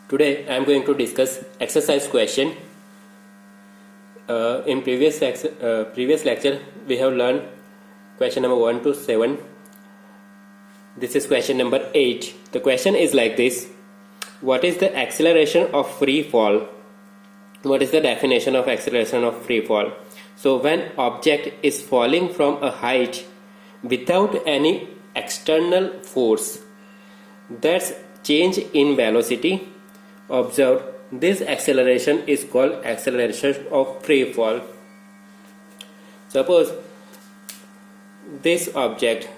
Today I am going to discuss exercise question. In previous lecture we have learned question number 1 to 7. This is question number 8. The question is like this: what is the acceleration of free fall? What is the definition of acceleration of free fall? So when object is falling from a height without any external force, that's change in velocity observed, this acceleration is called acceleration of free fall. Suppose this object,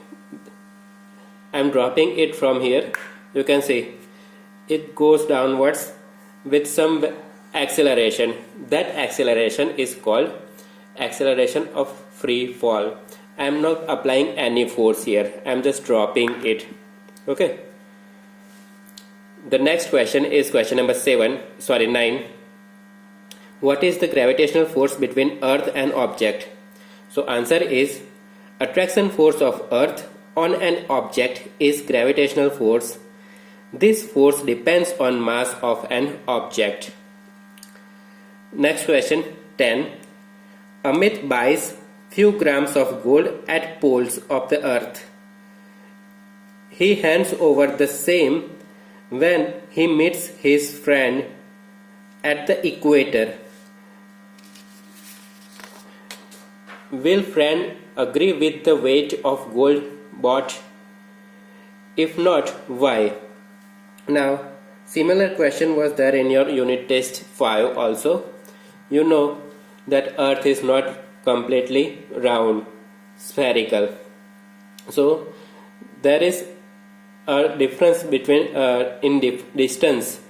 I am dropping it from here, you can see it goes downwards with some acceleration. That acceleration is called acceleration of free fall. I am not applying any force here, I am just dropping it. Okay. The next question is question number 9. What is the gravitational force between Earth and object? So answer is attraction force of Earth on an object is gravitational force. This force depends on mass of an object. Next question 10. Amit buys few grams of gold at poles of the Earth. He hands over the same when he meets his friend at the equator. Will friend agree with the weight of gold bought? If not, why? Now, similar question was there in your unit test 5 also. You know that Earth is not completely round, spherical. So, there is a difference between distance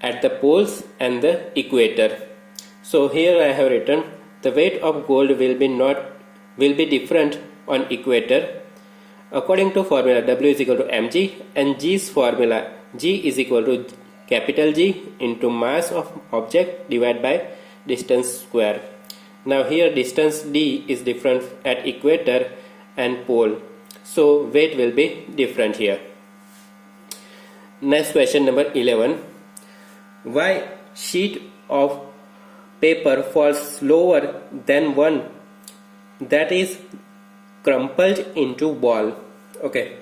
at the poles and the equator. So here I have written the weight of gold will be different on equator according to formula W is equal to mg, and G's formula G is equal to capital G into mass of object divided by distance square. Now here distance D is different at equator and pole, so weight will be different here. Next question number 11. Why sheet of paper falls slower than one that is crumpled into ball? Okay,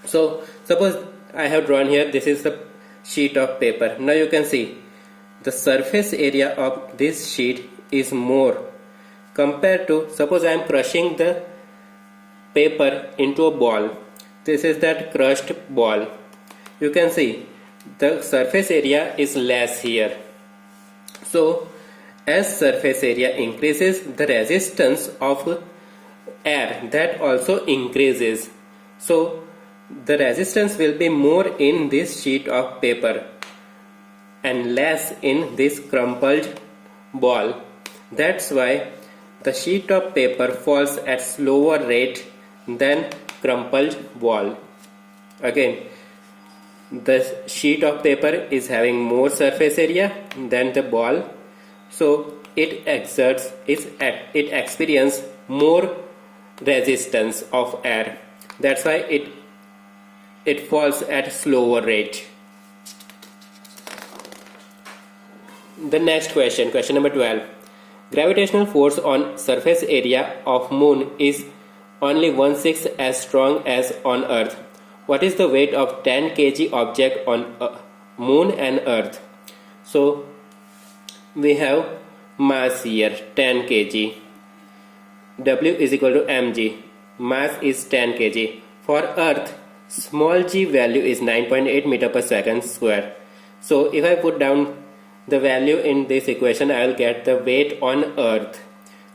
so suppose I have drawn here, this is the sheet of paper. Now you can see the surface area of this sheet is more compared to, suppose I am crushing the paper into a ball. This is that crushed ball. You can see the surface area is less here. So as surface area increases, the resistance of air that also increases. So the resistance will be more in this sheet of paper and less in this crumpled ball. That's why the sheet of paper falls at slower rate than crumpled ball. Again, the sheet of paper is having more surface area than the ball, so it experiences more resistance of air. That's why it falls at slower rate. The next question number 12. Gravitational force on surface area of moon is only 1/6 as strong as on Earth. What is the weight of 10 kg object on moon and Earth? So we have mass here 10 kg. W is equal to mg. Mass is 10 kg. For Earth, small g value is 9.8 meter per second square. So if I put down the value in this equation, I will get the weight on Earth.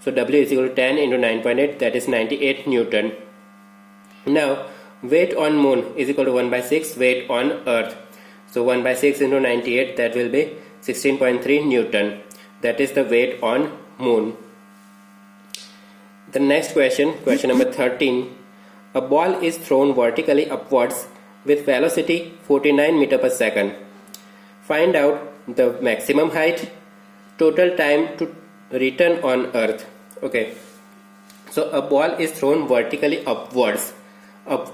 So W is equal to 10 into 9.8, that is 98 Newton. Now weight on moon is equal to 1/6 weight on Earth. So 1/6 into 98, that will be 16.3 Newton. That is the weight on moon. The next question number 13. A ball is thrown vertically upwards with velocity 49 meter per second. Find out the maximum height, total time to return on Earth. Okay, so a ball is thrown vertically upwards,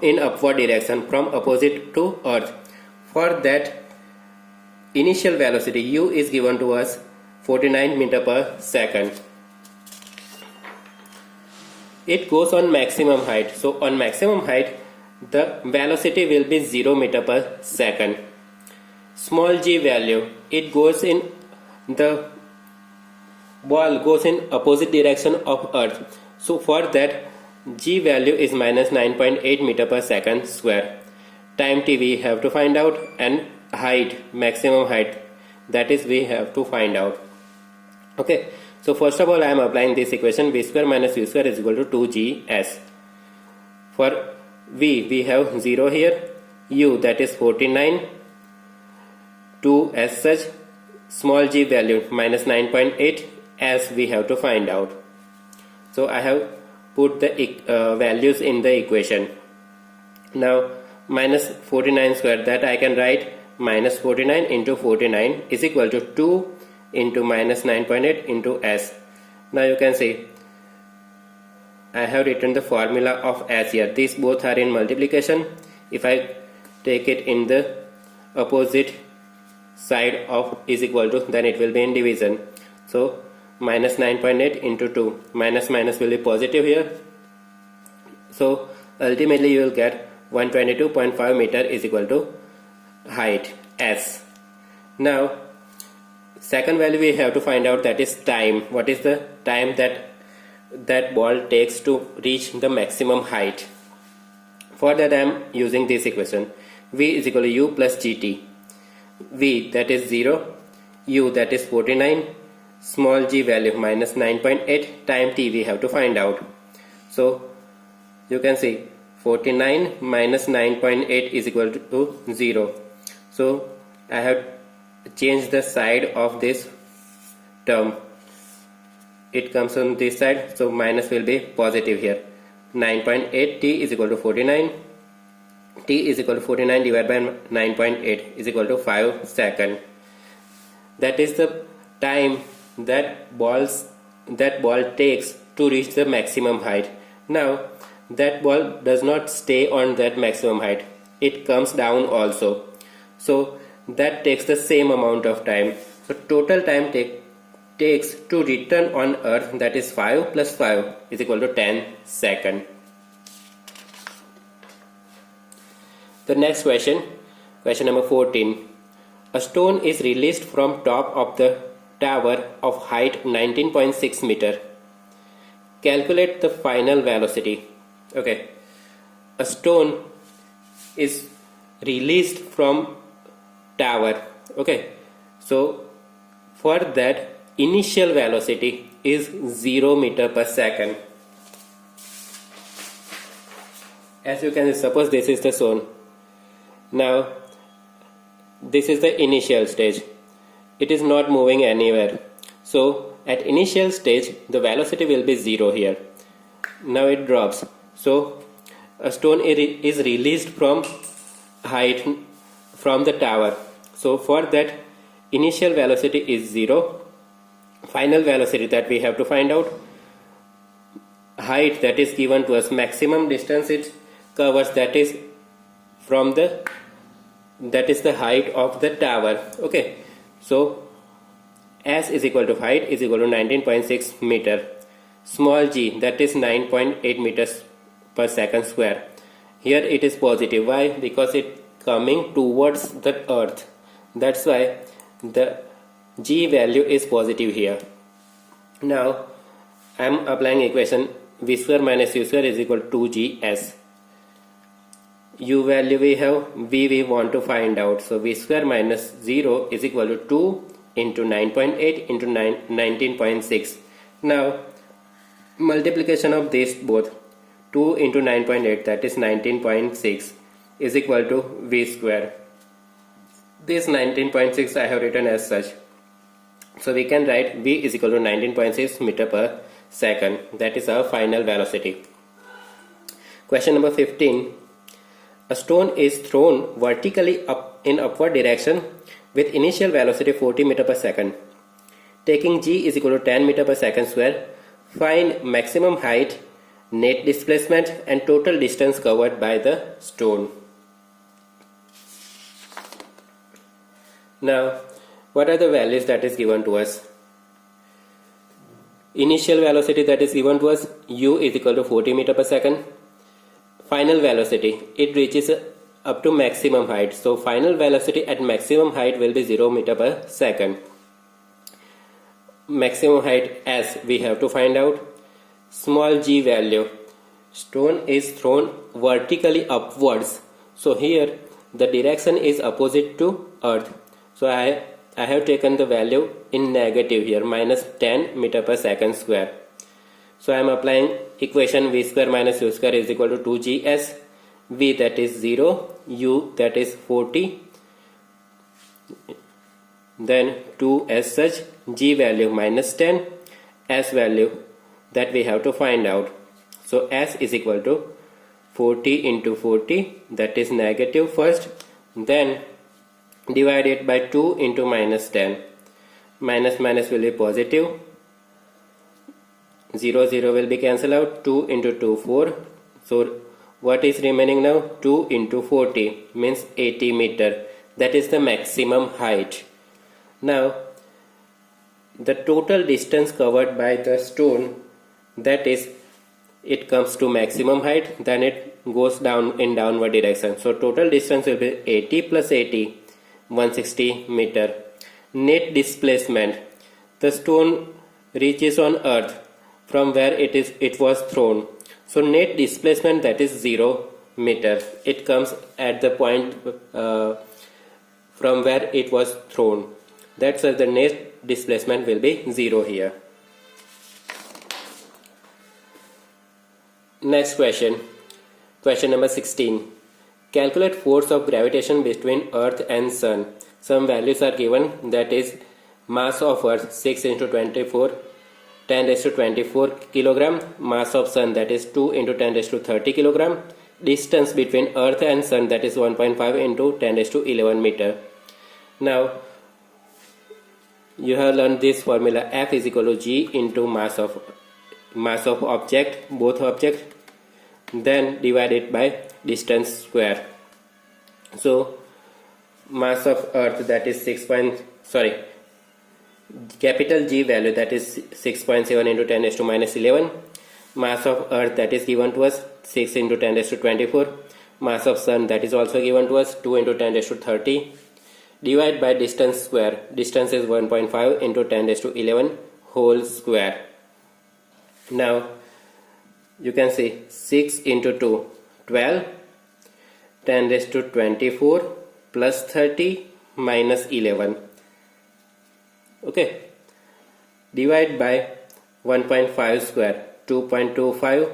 in upward direction from opposite to Earth. For that initial velocity u is given to us 49 meter per second. It goes on maximum height. So on maximum height, the velocity will be 0 meter per second. Small g value, it goes in, the ball goes in opposite direction of earth. So for that, g value is minus 9.8 meter per second square. Time t we have to find out, and height, maximum height, that is we have to find out. Okay, so first of all I am applying this equation, v square minus u square is equal to 2gs. For we have 0 here, u that is 49, 2 as such, small g value minus 9.8 as we have to find out. So I have put the values in the equation. Now minus 49 square, that I can write minus 49 into 49 is equal to 2 into minus 9.8 into s. Now you can see I have written the formula of s here. These both are in multiplication. If I take it in the opposite side of is equal to, then it will be in division. So minus 9.8 into 2, minus minus will be positive here. So ultimately you will get 122.5 meter is equal to height s. Now second value we have to find out, that is time. What is the time that ball takes to reach the maximum height? For that I am using this equation, v is equal to u plus gt. V that is 0, u that is 49, small g value minus 9.8, time t we have to find out. So you can see 49 minus 9.8 is equal to 0. So I have changed the side of this term. It comes on this side, so minus will be positive here. 9.8 t is equal to 49. T is equal to 49 divided by 9.8 is equal to 5 seconds. That is the time that ball takes to reach the maximum height. Now that ball does not stay on that maximum height, it comes down also. So that takes the same amount of time. So total time takes to return on earth, that is 5 plus 5 is equal to 10 seconds. The next question number 14. A stone is released from top of the tower of height 19.6 meter. Calculate the final velocity. Okay, a stone is released from tower. Okay, so for that, initial velocity is 0 meter per second. As you can see, suppose this is the stone. Now this is the initial stage. It is not moving anywhere. So at initial stage the velocity will be 0 here. Now it drops. So a stone is released from height from the tower. So for that, initial velocity is 0. Final velocity that we have to find out, height that is given to us, maximum distance it covers, that is from the height of the tower. Okay, so s is equal to height is equal to 19.6 meter. Small g, that is 9.8 meters per second square. Here it is positive. Why? Because it coming towards the earth. That's why the g value is positive here. Now I am applying equation v square minus u square is equal to 2gs. U value we have, v we want to find out. So v square minus 0 is equal to 2 into 9.8 into 19.6. Now multiplication of these both, 2 into 9.8, that is 19.6 is equal to v square. This 19.6 I have written as such. So we can write v is equal to 19.6 meter per second. That is our final velocity. Question number 15. A stone is thrown vertically up in upward direction with initial velocity 40 meter per second. Taking g is equal to 10 meter per second square, find maximum height, net displacement and total distance covered by the stone. Now, what are the values that is given to us? Initial velocity that is given to us, u is equal to 40 meter per second. Final velocity, it reaches up to maximum height. So final velocity at maximum height will be 0 meter per second. Maximum height s we have to find out. Small g value, stone is thrown vertically upwards. So here the direction is opposite to earth. So I have taken the value in negative here, minus 10 meter per second square. So I am applying equation v square minus u square is equal to 2gs. V that is 0, u that is 40, then 2 as such, g value minus 10, s value that we have to find out. So s is equal to 40 into 40, that is negative first, then divide it by 2 into minus 10. Minus minus will be positive. 0 0 will be cancelled out. 2 into 2 4. So what is remaining now? 2 into 40 means 80 meter. That is the maximum height. Now the total distance covered by the stone, that is, it comes to maximum height, then it goes down in downward direction. So total distance will be 80 plus 80, 160 meter. Net displacement, the stone reaches on earth from where it was thrown. So net displacement, that is 0 meter. It comes at the point from where it was thrown. That's why the net displacement will be 0 here. Next question. Question number 16. Calculate force of gravitation between earth and sun. Some values are given, that is mass of earth 6 into 24 10 raised to 24 kilogram, mass of sun that is 2 into 10 raised to 30 kilogram, distance between earth and sun that is 1.5 into 10 raised to 11 meter. Now you have learned this formula, F is equal to G into mass of object, both objects, then divided by distance square. So mass of earth, that is capital G value, that is 6.7 into 10 raised to minus 11. Mass of earth that is given to us 6 into 10 raised to 24. Mass of sun that is also given to us 2 into 10 raised to 30. Divide by distance square. Distance is 1.5 into 10 raised to 11 whole square. Now you can see 6 into 2, 12, 10 raised to 24 plus 30 minus 11. Okay, divide by 1.5 square, 2.25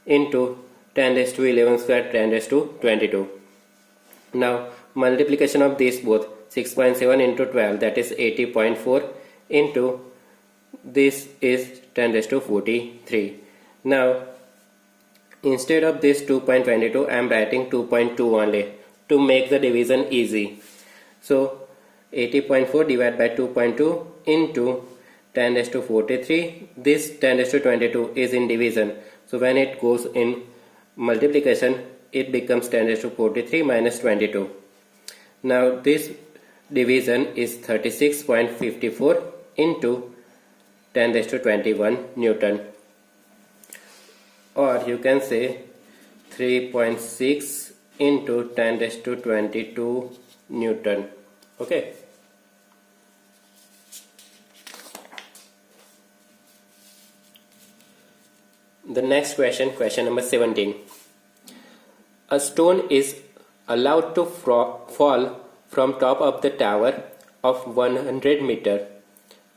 into 10 raised to 11 square, 10 raised to 22. Now multiplication of these both, 6.7 into 12, that is 80.4 into this is 10 raised to 43. Now instead of this 2.22 I am writing 2.2 only to make the division easy. So 80.4 divided by 2.2 into 10 raised to 43. This 10 raised to 22 is in division. So when it goes in multiplication, it becomes 10 raised to 43 minus 22. Now this division is 36.54 into 10 raised to 21 Newton. Or you can say 3.6 into 10 raised to 22 Newton. Okay. The next question, question number 17. A stone is allowed to fall from top of the tower of 100 meter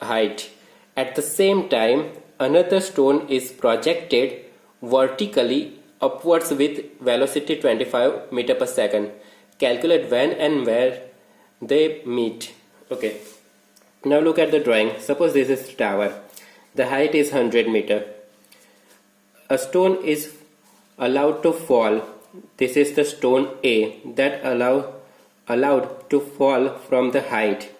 height. At the same time, another stone is projected vertically upwards with velocity 25 meter per second. Calculate when and where they meet. Okay, now look at the drawing. Suppose this is tower. The height is 100 meter. A stone is allowed to fall. This is the stone A that allowed to fall from the height.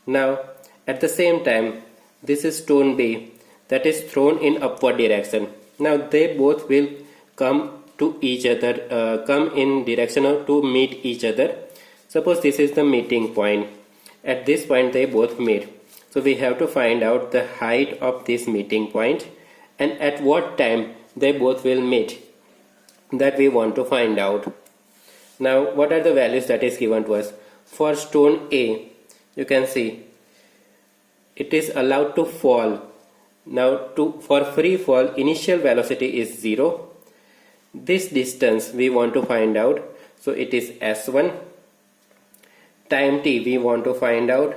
Now at the same time, this is stone B that is thrown in upward direction. Now they both will come to each other, come in direction to meet each other. Suppose this is the meeting point At this point they both meet. So we have to find out the height of this meeting point and at what time they both will meet. That we want to find out. Now what are the values that is given to us? For stone A, you can see it is allowed to fall. Now for free fall, initial velocity is 0. This distance we want to find out. So it is S1. Time t we want to find out.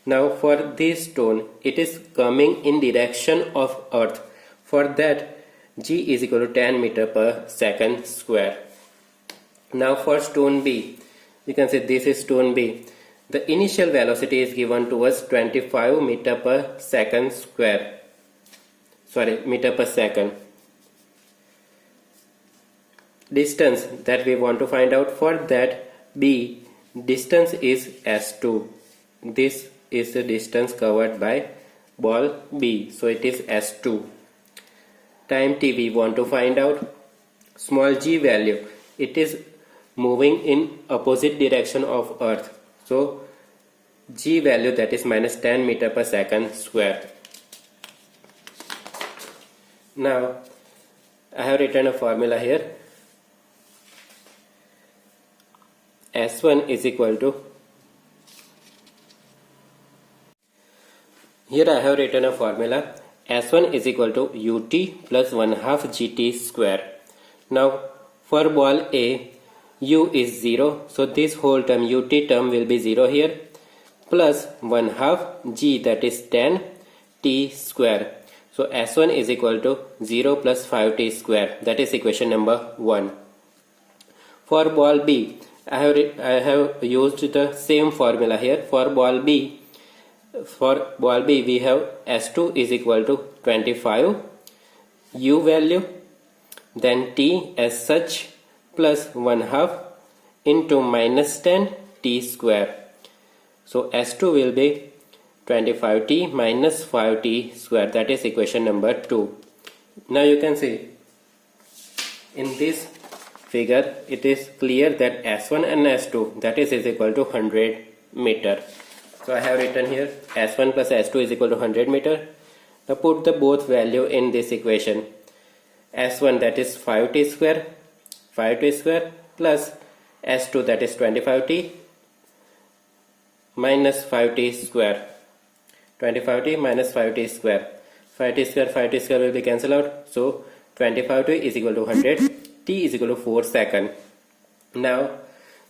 Now for this stone, it is coming in direction of earth. For that, g is equal to 10 meter per second square. Now for stone B, you can say this is stone B. The initial velocity is given to us 25 meter per second square. Sorry, meter per second. Distance that we want to find out, for that B, distance is S2. This is the distance covered by ball B, so it is S2. Time t we want to find out. Small g value, it is moving in opposite direction of earth, so g value that is minus 10 meter per second square. Now I have written a formula here. S1 is equal to, here I have written a formula. S1 is equal to ut plus 1/2 gt square. Now for ball A, u is 0, so this whole term ut term will be 0 here, plus 1/2 g, that is 10 t square. So S1 is equal to 0 plus 5t square. That is equation number 1. For ball B, I have used the same formula here. For ball B we have S2 is equal to 25 u value, then t as such, plus 1/2 into minus 10 t square. So S2 will be 25t minus 5t square. That is equation number 2. Now you can see in this figure it is clear that S1 and S2, that is equal to 100 meter. So I have written here S1 plus S2 is equal to 100 meter. Now put the both value in this equation. S1 that is 5t square plus S2 that is 25t minus 5t square. 25t minus 5t square. 5t square will be cancelled out. So 25t is equal to 100. T is equal to 4 seconds. Now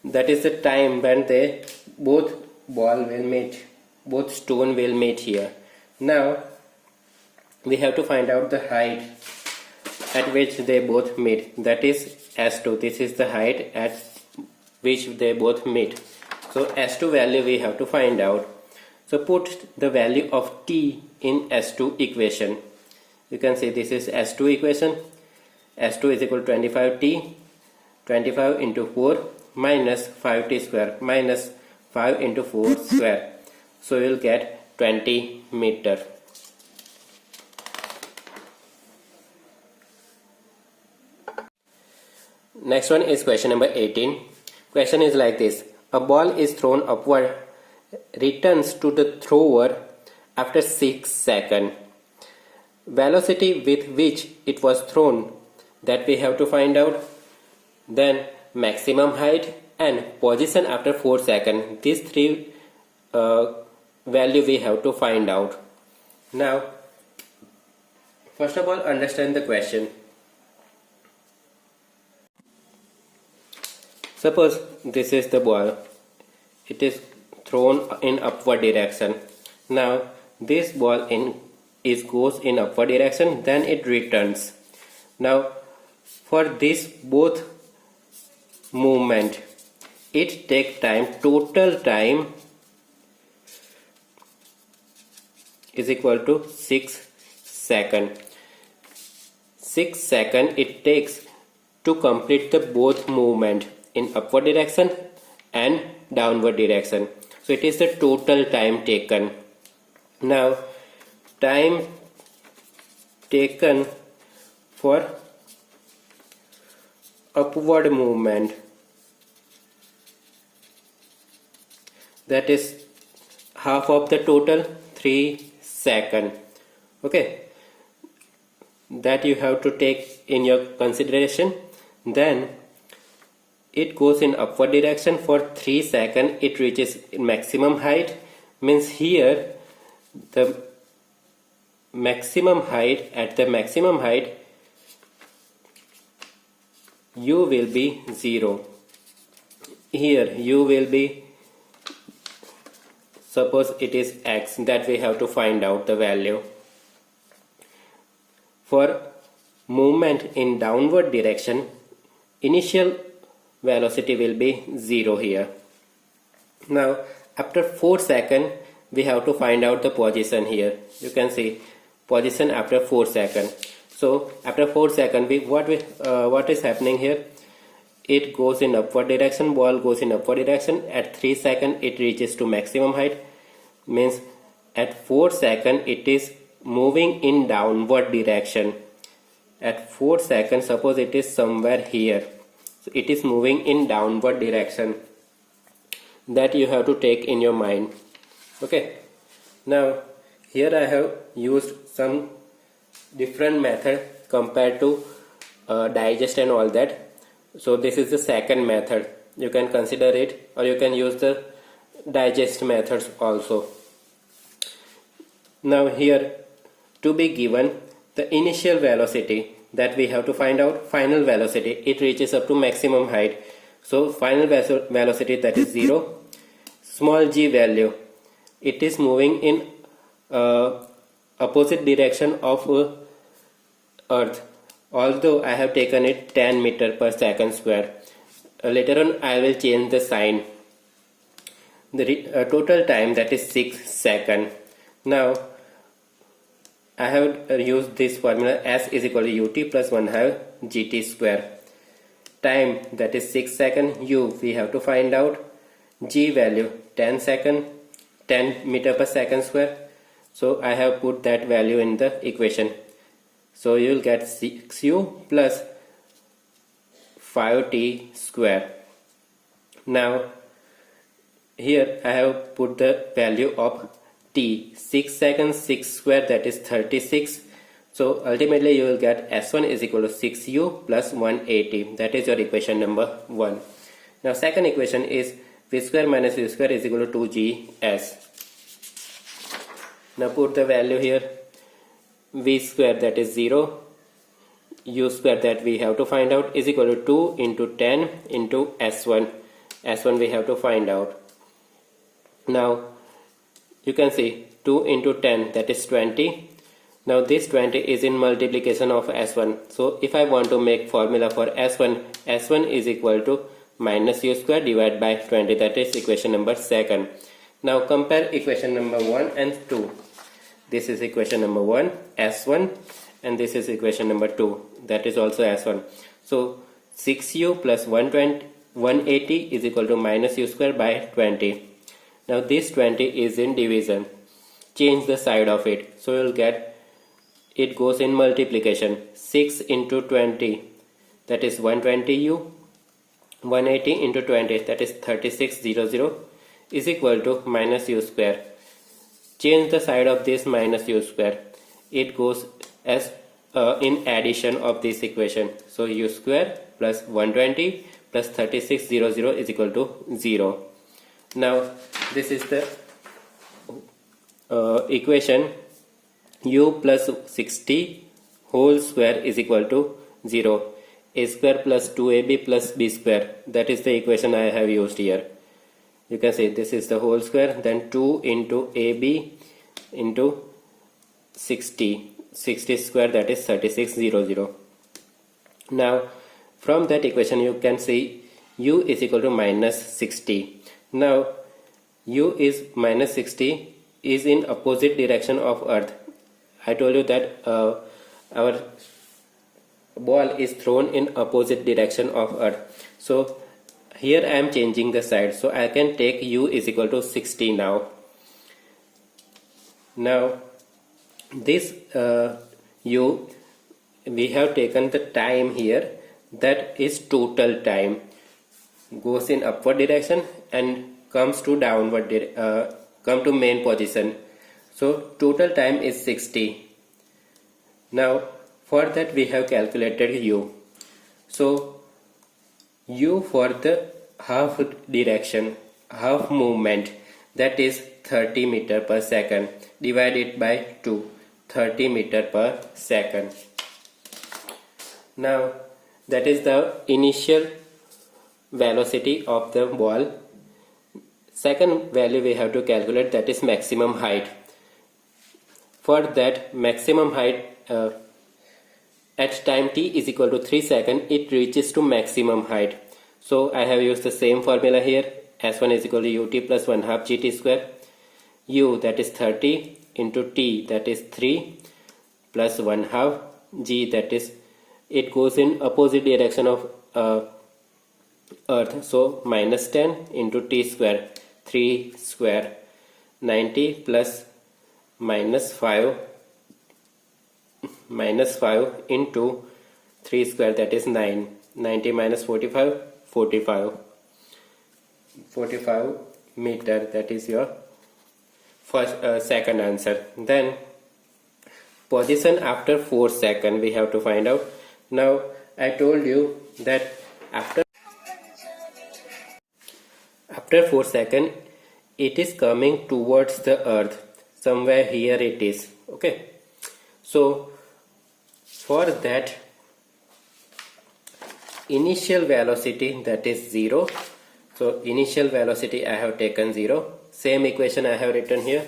that is the time when they both ball will meet, both stone will meet here. Now we have to find out the height at which they both meet, that is S2. This is the height at which they both meet. So S2 value we have to find out. So put the value of t in S2 equation. You can see this is S2 equation. S2 is equal to 25t, 25 into 4 minus 5t square minus 5 into 4 square. So you will get 20 meter. Next one is question number 18. Question is like this. A ball is thrown upward, returns to the thrower after 6 seconds. Velocity with which it was thrown, that we have to find out. Then maximum height and position after 4 seconds. These three value we have to find out. Now first of all understand the question. Suppose this is the ball. It is thrown in upward direction. Now this ball goes in upward direction, then it returns. Now for this both movement, it takes time. Total time is equal to 6 seconds. 6 seconds it takes to complete the both movement in upward direction and downward direction. So it is the total time taken. Now time taken for upward movement, that is half of the total 3 seconds. Okay, that you have to take in your consideration. Then it goes in upward direction for 3 seconds. It reaches maximum height, means here the maximum height, at the maximum height u will be 0. Here u will be, suppose it is x, that we have to find out the value. For movement in downward direction, initial velocity will be 0 here. Now after 4 seconds we have to find out the position here. You can see position after 4 seconds. So after 4 seconds what is happening here? It goes in upward direction, ball goes in upward direction. At 3 seconds it reaches to maximum height, means at 4 seconds it is moving in downward direction. At 4 seconds, suppose it is somewhere here, so it is moving in downward direction. That you have to take in your mind. Okay, now here I have used some different method compared to digest and all that. So this is the second method. You can consider it, or you can use the digest methods also. Now here, to be given the initial velocity, that we have to find out final velocity. It reaches up to maximum height. So final velocity, that is 0. Small g value, it is moving in opposite direction of earth. Although I have taken it 10 meter per second square. Later on I will change the sign. The total time, that is 6 seconds. Now I have used this formula, S is equal to ut plus 1/2 gt square. Time, that is 6 seconds. U we have to find out. G value 10 second, 10 meter per second square. So I have put that value in the equation. So you will get 6u plus 5t square. Now here I have put the value of t. 6 seconds, 6 square, that is 36. So ultimately you will get S1 is equal to 6u plus 180. That is your equation number 1. Now second equation is v square minus u square is equal to 2gs. Now put the value here. V square, that is 0, u square, that we have to find out, is equal to 2 into 10 into S1. S1 we have to find out. Now you can see 2 into 10, that is 20. Now this 20 is in multiplication of S1. So if I want to make formula for S1, S1 is equal to minus u square divided by 20. That is equation number 2. Now compare equation number 1 and 2. This is equation number 1, S1, and this is equation number 2, that is also S1. So 6u plus 180 is equal to minus u square by 20. Now this 20 is in division. Change the side of it. So you will get, it goes in multiplication. 6 into 20, that is 120u. 180 into 20, that is 3600, is equal to minus u square. Change the side of this minus u square. It goes as in addition of this equation. So u square plus 120 plus 3600 is equal to 0. Now this is the equation. U plus 60 whole square is equal to 0. A square plus 2ab plus b square. That is the equation I have used here. You can say this is the whole square, then 2 into ab into 60 square, that is 3600. Now from that equation you can see u is equal to minus 60. Now u is minus 60 is in opposite direction of earth. I told you that our ball is thrown in opposite direction of earth. So here I am changing the side, so I can take u is equal to 60 now. Now this u, we have taken the time here, that is total time, goes in upward direction and comes to downward come to main position. So total time is 60. Now for that we have calculated u. So u for the half direction, half movement, that is 30 meter per second, divided by 2, 30 meter per second. Now that is the initial velocity of the ball. Second value we have to calculate, that is maximum height. For that maximum height, at time t is equal to 3 seconds, it reaches to maximum height. So I have used the same formula here. S1 is equal to ut plus 1 half gt square. U, that is 30, into t, that is 3, plus 1 half g, that is, it goes in opposite direction of earth, so minus 10 into t square, 3 square, 90 plus minus 5 into 3 square, that is 9, 90 minus 45, 45 meter, that is your first second answer. Then position after 4 seconds we have to find out. Now I told you that after 4 seconds it is coming towards the earth, somewhere here it is. Okay, so for that initial velocity, that is 0. So initial velocity I have taken 0. Same equation I have written here.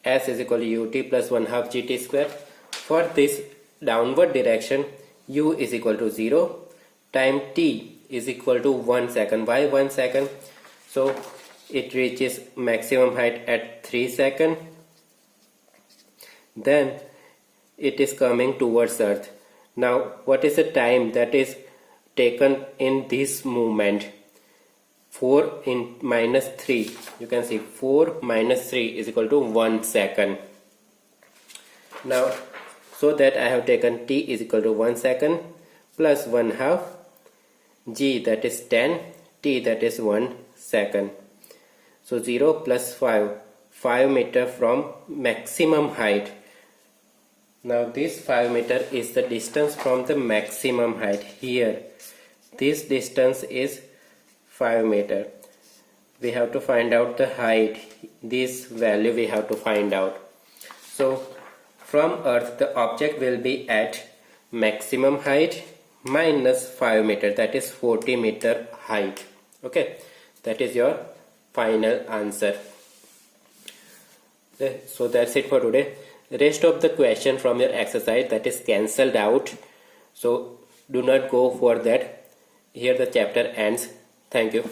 S is equal to ut plus 1 half gt square. For this downward direction, u is equal to 0. Time t is equal to 1 second. Why 1 second? So it reaches maximum height at 3 seconds. Then it is coming towards earth. Now what is the time that is taken in this movement? 4 in minus 3, you can see 4 minus 3 is equal to 1 second. Now so that I have taken t is equal to 1 second plus 1 half g, that is 10, t, that is 1 second. So 0 plus 5 meter from maximum height. Now this 5 meter is the distance from the maximum height. Here this distance is 5 meter. We have to find out the height. This value we have to find out. So from earth the object will be at maximum height minus 5 meter, that is 40 meter height. Okay, that is your final answer. So that's it for today. Rest of the question from your exercise, that is cancelled out, so do not go for that. Here the chapter ends. Thank you.